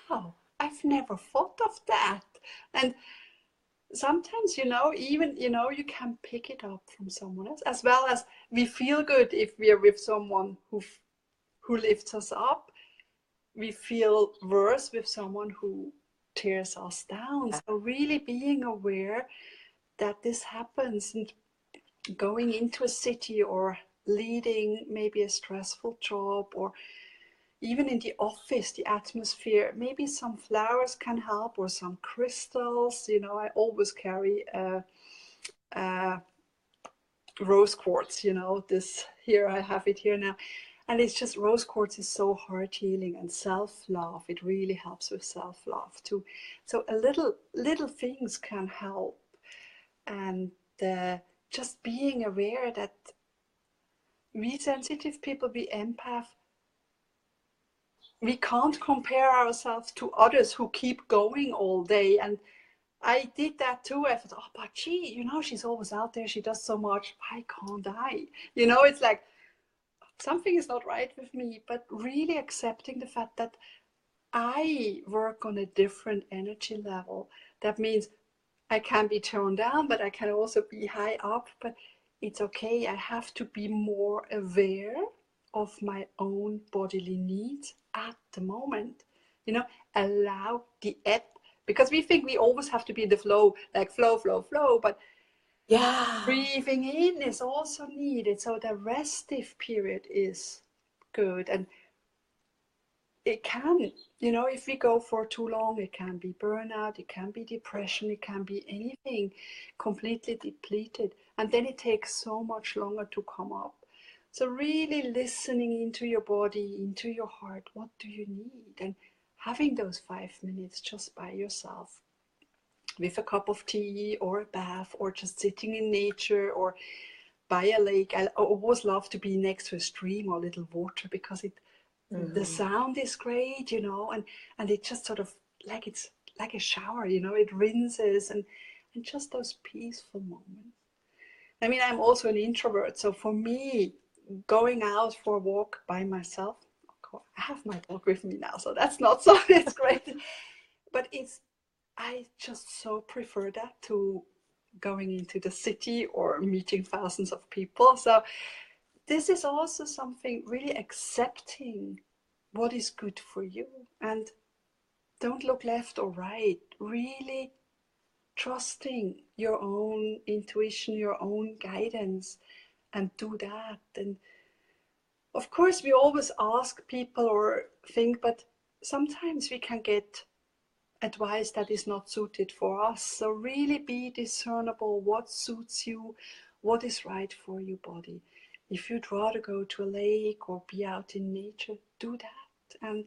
wow, I've never thought of that. And sometimes, even, you can pick it up from someone else, as well as we feel good if we're with someone who lifts us up. We feel worse with someone who tears us down. So really being aware that this happens, and going into a city or leading maybe a stressful job, or even in the office, the atmosphere, maybe some flowers can help, or some crystals. I always carry rose quartz, this here, I have it here now. And it's just, rose quartz is so heart healing and self-love. It really helps with self-love too. So a little things can help. And just being aware that we sensitive people, we empath, we can't compare ourselves to others who keep going all day. And I did that too. I thought, oh, but she's always out there. She does so much. Why can't I? It's like something is not right with me. But really accepting the fact that I work on a different energy level. That means I can be toned down, but I can also be high up. But it's okay. I have to be more aware of my own bodily needs at the moment. Allow the ebb, because we think we always have to be in the flow, like flow, flow, flow. But breathing in is also needed. So the restive period is good. And it can, if we go for too long, it can be burnout, it can be depression, it can be anything, completely depleted. And then it takes so much longer to come up. So really listening into your body, into your heart, what do you need? And having those 5 minutes just by yourself with a cup of tea or a bath, or just sitting in nature or by a lake. I always love to be next to a stream or a little water, because the sound is great, and it just sort of like, it's like a shower, it rinses, and just those peaceful moments. I mean, I'm also an introvert, so for me, going out for a walk by myself, I have my dog with me now, so that's not so, it's great. But I just so prefer that to going into the city or meeting thousands of people. So this is also something, really accepting what is good for you, and don't look left or right, really trusting your own intuition, your own guidance, and do that. And of course we always ask people or think, but sometimes we can get advice that is not suited for us. So really be discernible, what suits you, what is right for your body. If you'd rather go to a lake or be out in nature, do that. And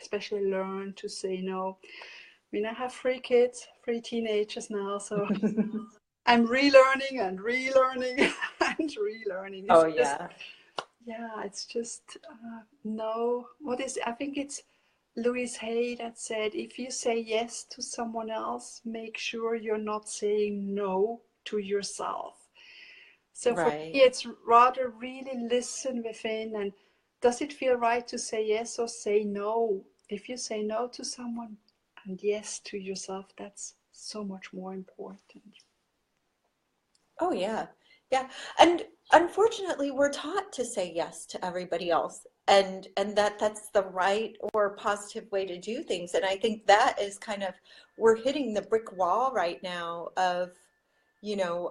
especially learn to say no. I mean, I have 3 kids, 3 teenagers now, so I'm relearning and relearning and relearning. It's just no. I think it's Louise Hay that said, if you say yes to someone else, make sure you're not saying no to yourself. So for me, it's rather really listen within, and does it feel right to say yes or say no? If you say no to someone and yes to yourself, that's so much more important. Oh, yeah. Yeah. And unfortunately, we're taught to say yes to everybody else, and that's the right or positive way to do things. And I think that is kind of, we're hitting the brick wall right now of, you know,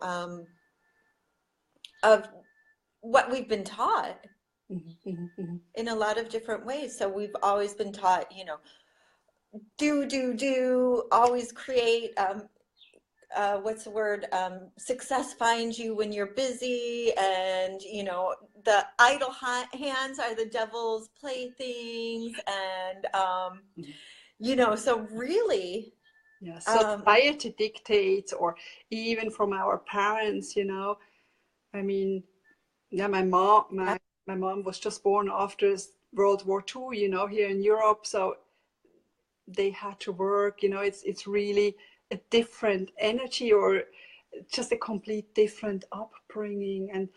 of what we've been taught in a lot of different ways. So we've always been taught, do, always create, what's the word? Success finds you when you're busy, and the idle hands are the devil's playthings, and so really, Yeah, society dictates, or even from our parents, I mean, yeah, my mom was just born after World War II, here in Europe, so they had to work, it's really a different energy, or just a complete different upbringing. And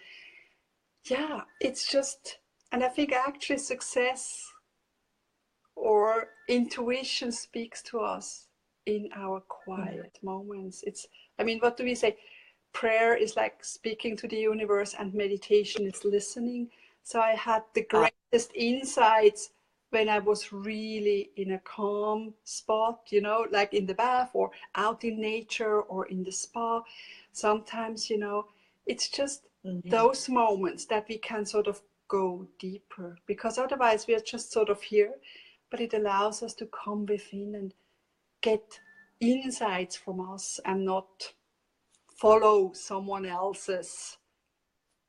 yeah, it's just, and I think actually success or intuition speaks to us in our quiet moments. I mean, what do we say? Prayer is like speaking to the universe, and meditation is listening. So I had the greatest insights when I was really in a calm spot, like in the bath or out in nature or in the spa. Sometimes, it's just those moments that we can sort of go deeper, because otherwise we are just sort of here. But it allows us to come within and get insights from us, and not follow someone else's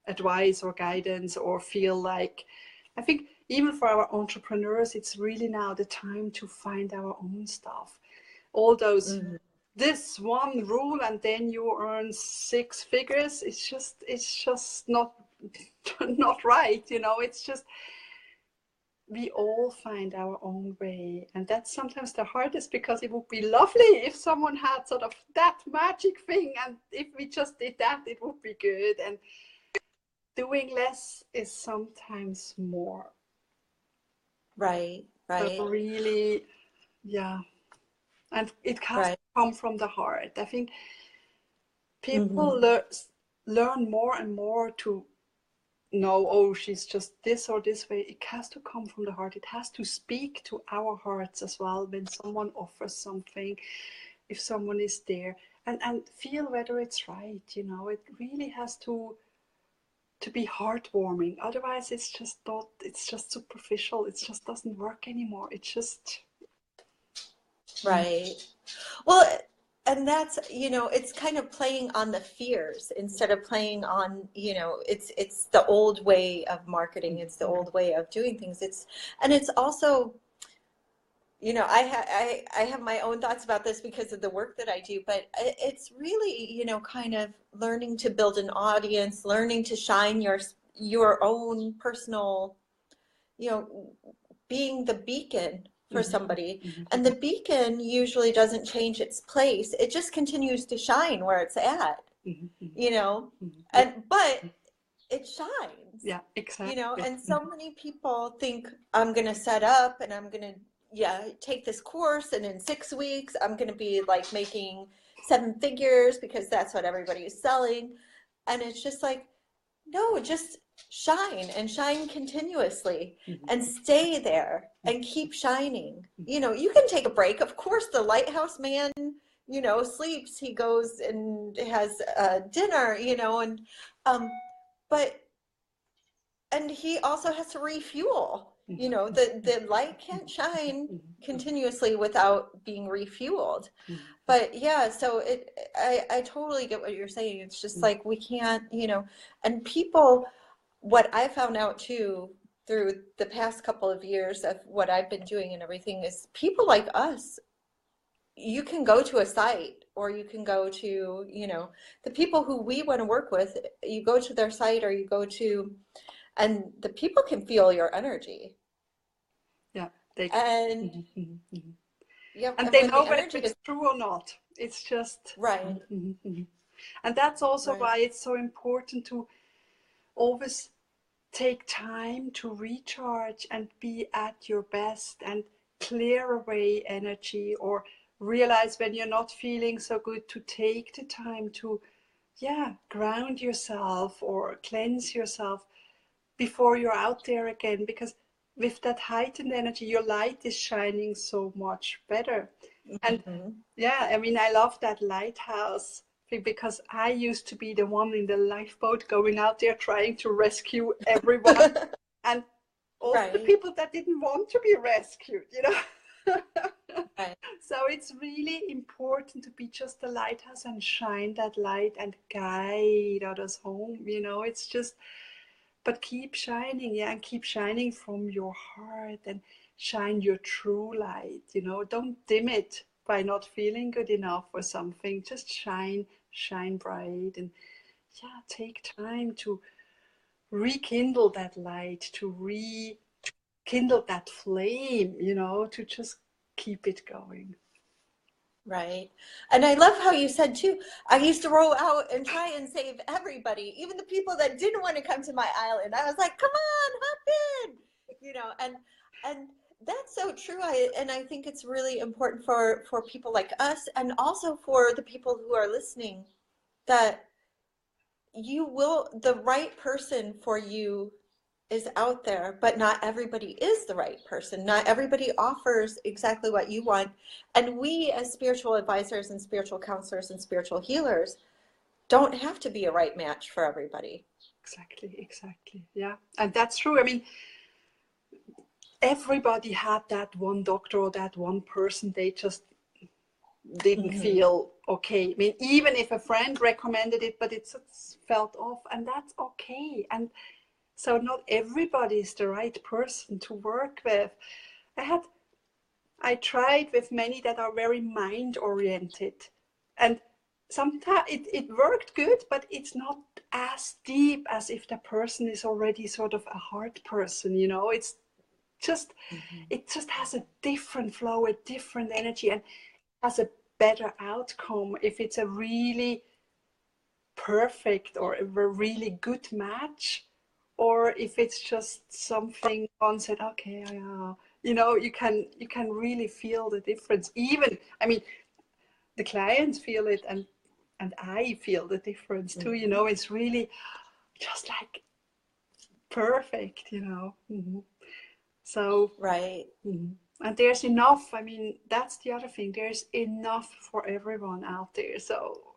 advice or guidance, or feel like, I think even for our entrepreneurs, it's really now the time to find our own stuff. All those, this one rule and then you earn 6 figures, it's just not right, it's just, we all find our own way. And that's sometimes the hardest, because it would be lovely if someone had sort of that magic thing, and if we just did that, it would be good. And doing less is sometimes more. right. But really, yeah. And it has to come from the heart. I think people learn more and more to know, oh, she's just this or this way. It has to come from the heart. It has to speak to our hearts as well when someone offers something, if someone is there, and feel whether it's right. It really has to be heartwarming. Otherwise it's just not, it's just superficial. It just doesn't work anymore. It's just Right. Well, and that's, it's kind of playing on the fears instead of playing on, it's the old way of marketing. It's the old way of doing things. And it's also, I have my own thoughts about this because of the work that I do, but it's really, kind of learning to build an audience, learning to shine your own personal, being the beacon for somebody. And the beacon usually doesn't change its place. It just continues to shine where it's at, but it shines. Yeah, exactly. And so many people think, I'm going to set up and I'm going to, take this course, and in 6 weeks, I'm going to be like making 7 figures because that's what everybody is selling. And it's just like, no, just shine, and shine continuously, and stay there and keep shining. You can take a break. Of course, the lighthouse man, sleeps, he goes and has dinner, and he also has to refuel. The light can't shine continuously without being refueled. But yeah, so I totally get what you're saying. It's just like, we can't, and people, what I found out too through the past couple of years of what I've been doing and everything, is people like us, you can go to a site, or you can go to, the people who we want to work with, you go to their site, or you go to, and the people can feel your energy. Yeah. And and they know whether it's true or not. It's just right. And that's also why it's so important to always take time to recharge and be at your best, and clear away energy, or realize when you're not feeling so good, to take the time to yeah, ground yourself or cleanse yourself before you're out there again, because with that heightened energy, your light is shining so much better. And Mhm. yeah, I mean, I love that lighthouse thing, because I used to be the one in the lifeboat going out there trying to rescue everyone, and also the Right, people that didn't want to be rescued, you know. right, So it's really important to be just a lighthouse and shine that light and guide others home, you know. It's just, but keep shining, yeah, and keep shining from your heart, and shine your true light, you know. Don't dim it by not feeling good enough or something. Just shine, shine bright, and yeah, take time to rekindle that light, to rekindle that flame, you know, to just keep it going. right. And I love how you said too, I used to roll out and try and save everybody, even the people that didn't want to come to my island. I was like, come on, hop in, you know, and that's so true. I think it's really important for people like us and also for the people who are listening that the right person for you is out there, but not everybody is the right person. Not everybody offers exactly what you want. And we, as spiritual advisors and spiritual counselors and spiritual healers, don't have to be a right match for everybody. Exactly, exactly. Yeah. And that's true. I mean, everybody had that one doctor or that one person they just didn't Mm-hmm. feel okay. I mean, even if a friend recommended it, but it just felt off, and that's okay. And so not everybody is the right person to work with. I had I tried with many that are very mind oriented, and sometimes it worked good, but it's not as deep as if the person is already sort of a heart person, you know. Just Mm-hmm. it just has a different flow, a different energy, and has a better outcome if it's a really perfect or a really good match, or if it's just something one said, okay, yeah, you know, you can really feel the difference. Even, I mean, the clients feel it, and I feel the difference too, you Mm-hmm. know. It's really just like perfect, you know. So Right. and there's enough. I mean, that's the other thing. There's enough for everyone out there. So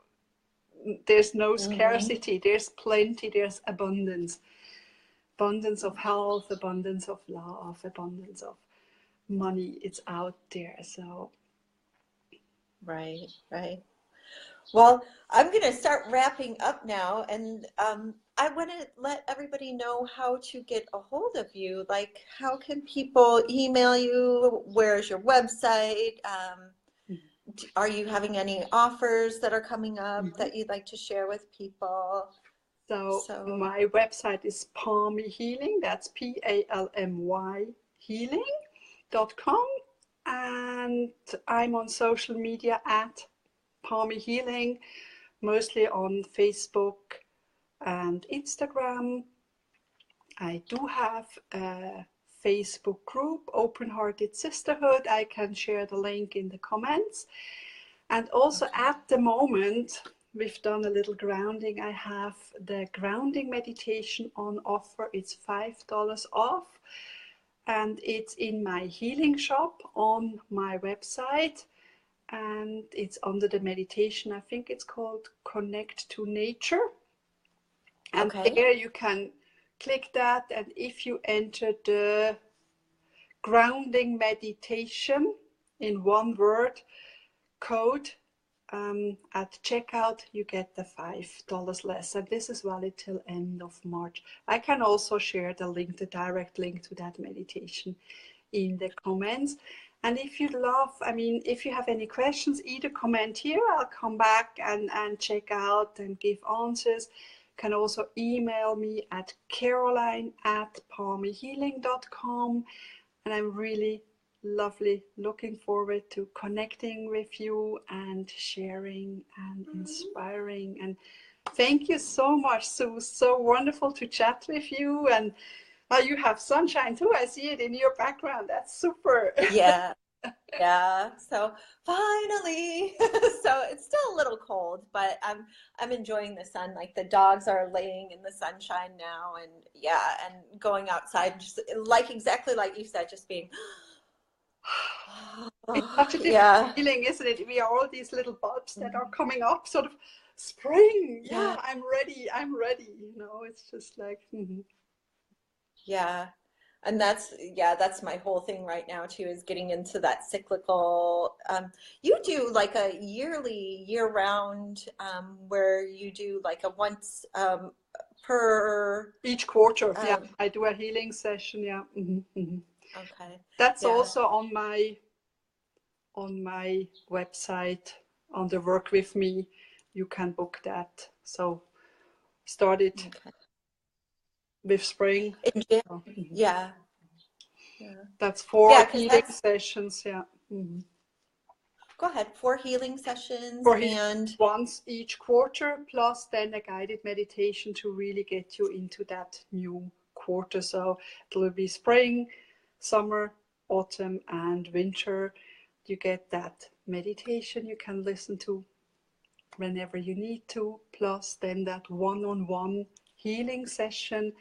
there's no Mm-hmm. scarcity. There's plenty. There's abundance. Abundance of health, abundance of love, abundance of money. It's out there. So Right. Right. Well, I'm going to start wrapping up now, and I want to let everybody know how to get a hold of you. Like, how can people email you? Where's your website? Are you having any offers that are coming up mhm. that you'd like to share with people? So So, my website is Palmy Healing. That's Palmy healing.com. And I'm on social media at Palmy Healing, mostly on Facebook and Instagram. I do have a Facebook group, Open Hearted Sisterhood. I can share the link in the comments. And also okay. at the moment, we've done a little grounding. I have the grounding meditation on offer. It's $5 off, and it's in my healing shop on my website. And it's under the meditation. I think it's called Connect to Nature. And Okay. there you can click that. And if you enter the grounding meditation in one word code, at checkout, you get the $5 less, and this is valid till end of March. I can also share the link, the direct link to that meditation in the comments. And if you love, I mean, if you have any questions, either comment here, I'll come back and check out and give answers. You can also email me at caroline@palmyhealing.com, and I'm really lovely looking forward to connecting with you and sharing and inspiring. And thank you so much, Sue. So wonderful to chat with you. And you have sunshine too. I see it in your background. That's super. Yeah. Yeah, so finally. So it's still a little cold, but I'm enjoying the sun. Like the dogs are laying in the sunshine now, and yeah, and going outside just like exactly like you said, just being It's such a different yeah. feeling, isn't it? We are all these little bulbs that are coming up, sort of spring. Yeah, Yeah. I'm ready. I'm ready. You know, it's just like, Yeah. And that's yeah, that's my whole thing right now too, is getting into that cyclical. You do like a yearly, year-round, where you do like a once per each quarter. Yeah, um, I do a healing session. Yeah. okay. That's Yeah. also on my website under Work With Me. You can book that. So started Okay. with spring. In Jan- So, yeah. Yeah. that's 4 Yeah, because healing that's sessions. Yeah. go ahead, 4 healing sessions For healing and once each quarter, plus then a guided meditation to really get you into that new quarter. So it will be spring, summer, autumn, and winter. You get that meditation you can listen to whenever you need to, plus then that one-on-one healing session,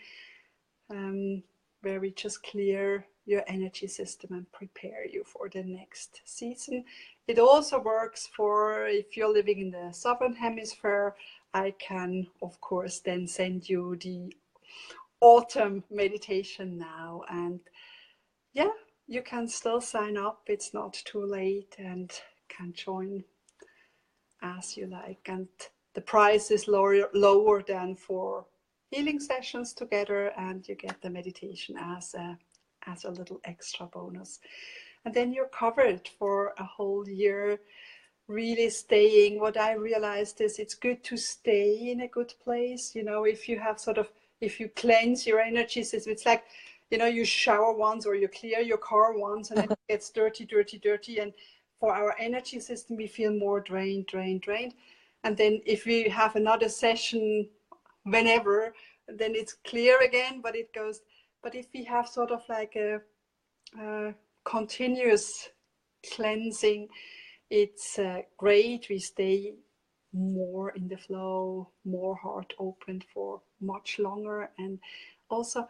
um, where we just clear your energy system and prepare you for the next season. It also works for if you're living in the southern hemisphere. I can, of course, then send you the autumn meditation now. And yeah, you can still sign up. It's not too late and can join as you like. And the price is lower than for healing sessions together, and you get the meditation as a little extra bonus. And then you're covered for a whole year, really staying. What I realized is it's good to stay in a good place. You know, if you have sort of, if you cleanse your energy system, it's like, you know, you shower once or you clear your car once and then it gets dirty, dirty, dirty. And for our energy system, we feel more drained, drained, drained. And then if we have another session whenever, then it's clear again, but it goes. But if we have sort of like a continuous cleansing, it's great. We stay more in the flow, more heart open for much longer. And also,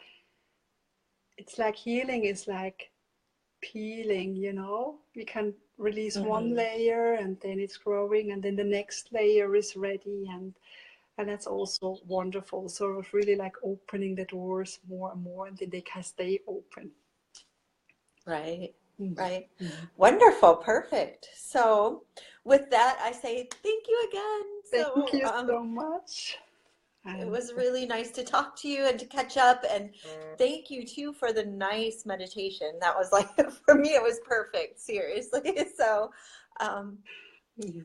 it's like healing is like peeling, you know? We can release one mhm. layer and then it's growing, and then the next layer is ready. And that's also wonderful. Sort of really like opening the doors more and more, and then they can stay open. Right, right. Mm-hmm. Wonderful, perfect. So with that, I say thank you again. Thank So you so much. it And was really nice to talk to you and to catch up. And thank you too for the nice meditation. That was like, for me, it was perfect, seriously. So um,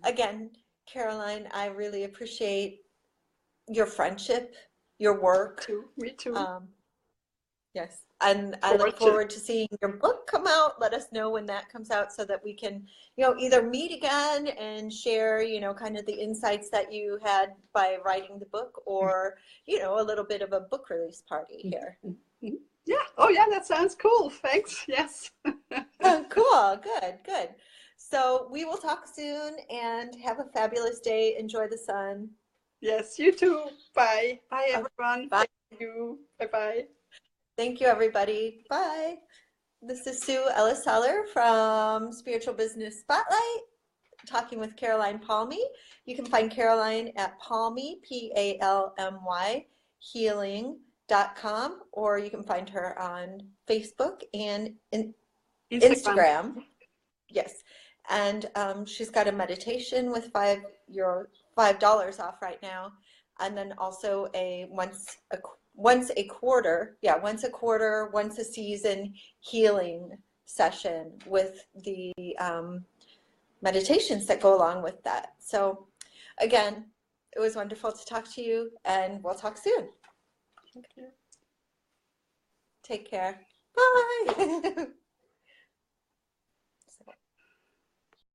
again, Caroline, I really appreciate your friendship, your work. too, me too. Um, Yes, and I look Gorgeous. forward to seeing your book come out. Let us know when that comes out so that we can, either meet again and share, kind of the insights that you had by writing the book, or, a little bit of a book release party here. Yeah. Oh, yeah. That sounds cool. Thanks. Yes. Oh, cool. Good, good. So we will talk soon and have a fabulous day. Enjoy the sun. Yes. You too. Bye. Bye, Okay, everyone. bye. Thank you. Bye. Bye. Thank you, everybody. Bye. This is Sue Ellis-Saller from Spiritual Business Spotlight, talking with Caroline Palmy. You can find Caroline at Palmy, Palmy, healing.com, or you can find her on Facebook and Instagram. Instagram. Yes. And she's got a meditation with $5 off right now. And then also a once a quarter, once a season healing session with the meditations that go along with that. So again, it was wonderful to talk to you, and we'll talk soon. Thank you. Take care. Bye.